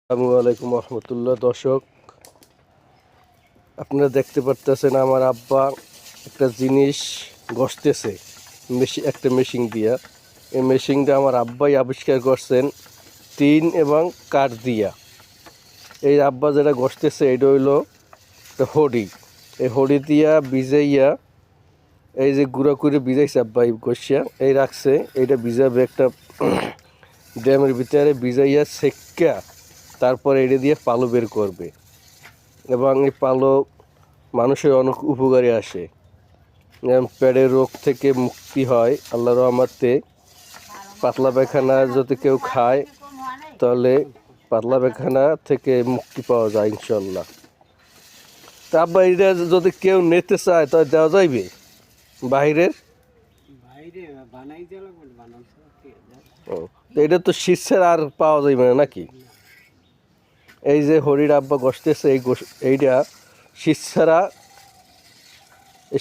আসসালামু আলাইকুম রহমতুল্লাহ। দর্শক, আপনারা দেখতে পারতেছেন আমার আব্বা একটা জিনিস ঘষতেছে একটা মেশিন দিয়া। এই মেশিনটা আমার আব্বাই আবিষ্কার করছেন টিন এবং কাঠ দিয়া। এই আব্বা যেটা ঘষতেছে এটা হইলো একটা হড়ি। এই হড়ি দিয়া ভিজাইয়া, এই যে গুঁড়া করে ভিজাইছে আব্বাই ঘষিয়া এই রাখছে। এইটা ভিজাবে একটা ড্যামের ভিতরে, ভিজাইয়া সেক্কা তারপরে এটা দিয়ে পালো বের করবে। এবং এই পালো মানুষের অনেক উপকারে আসে, যেমন পেটের রোগ থেকে মুক্তি হয় আল্লাহর রহমতে। পাতলা পায়খানা যদি কেউ খায় তাহলে পাতলা পায়খানা থেকে মুক্তি পাওয়া যায় ইনশাল্লাহ। তা আব্বা এটা যদি কেউ নিতে চায় তাহলে দেওয়া যাইবে বাহিরের? ও, এটা তো শীতের আর পাওয়া যাইবে না নাকি? এই যে হরির আব্বা ঘষতেছে এইটা শীত ছাড়া,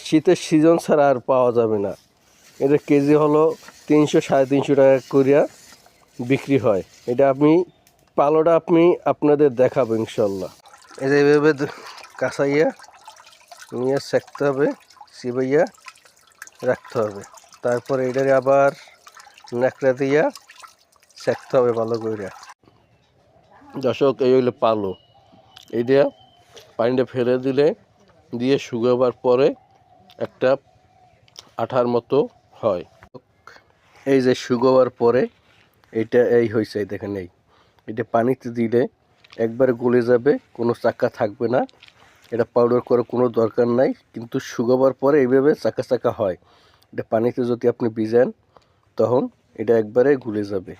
শীতের সিজন ছাড়া আর পাওয়া যাবে না। এটা কেজি হলো 300-350 টাকা করিয়া বিক্রি হয়। এটা পালোটা আপনাদের দেখাবো ইনশাল্লাহ। এই যে এইভাবে কাঁচাইয়া নিয়ে সেঁকতে হবে, চিবাইয়া রাখতে হবে। তারপরে এটারে আবার ন্যাকড়া দিয়া সেঁকতে হবে ভালো করে। দর্শক, এই হইলো পালো। এইটা পানিটা ফেলে দিয়ে শুকাবার পরে একটা আঠার মতো হয়। এই যে শুকাবার পরে এইটা এই হয়েছে, দেখেন এটা পানিতে দিলে একবারে গলে যাবে, কোনো চাকা থাকবে না। এটা পাউডার করার কোনো দরকার নাই, কিন্তু শুকাবার পরে এইভাবে চাকা চাকা হয়। এটা পানিতে যদি আপনি ভিজান তখন এটা একবারে গলে যাবে।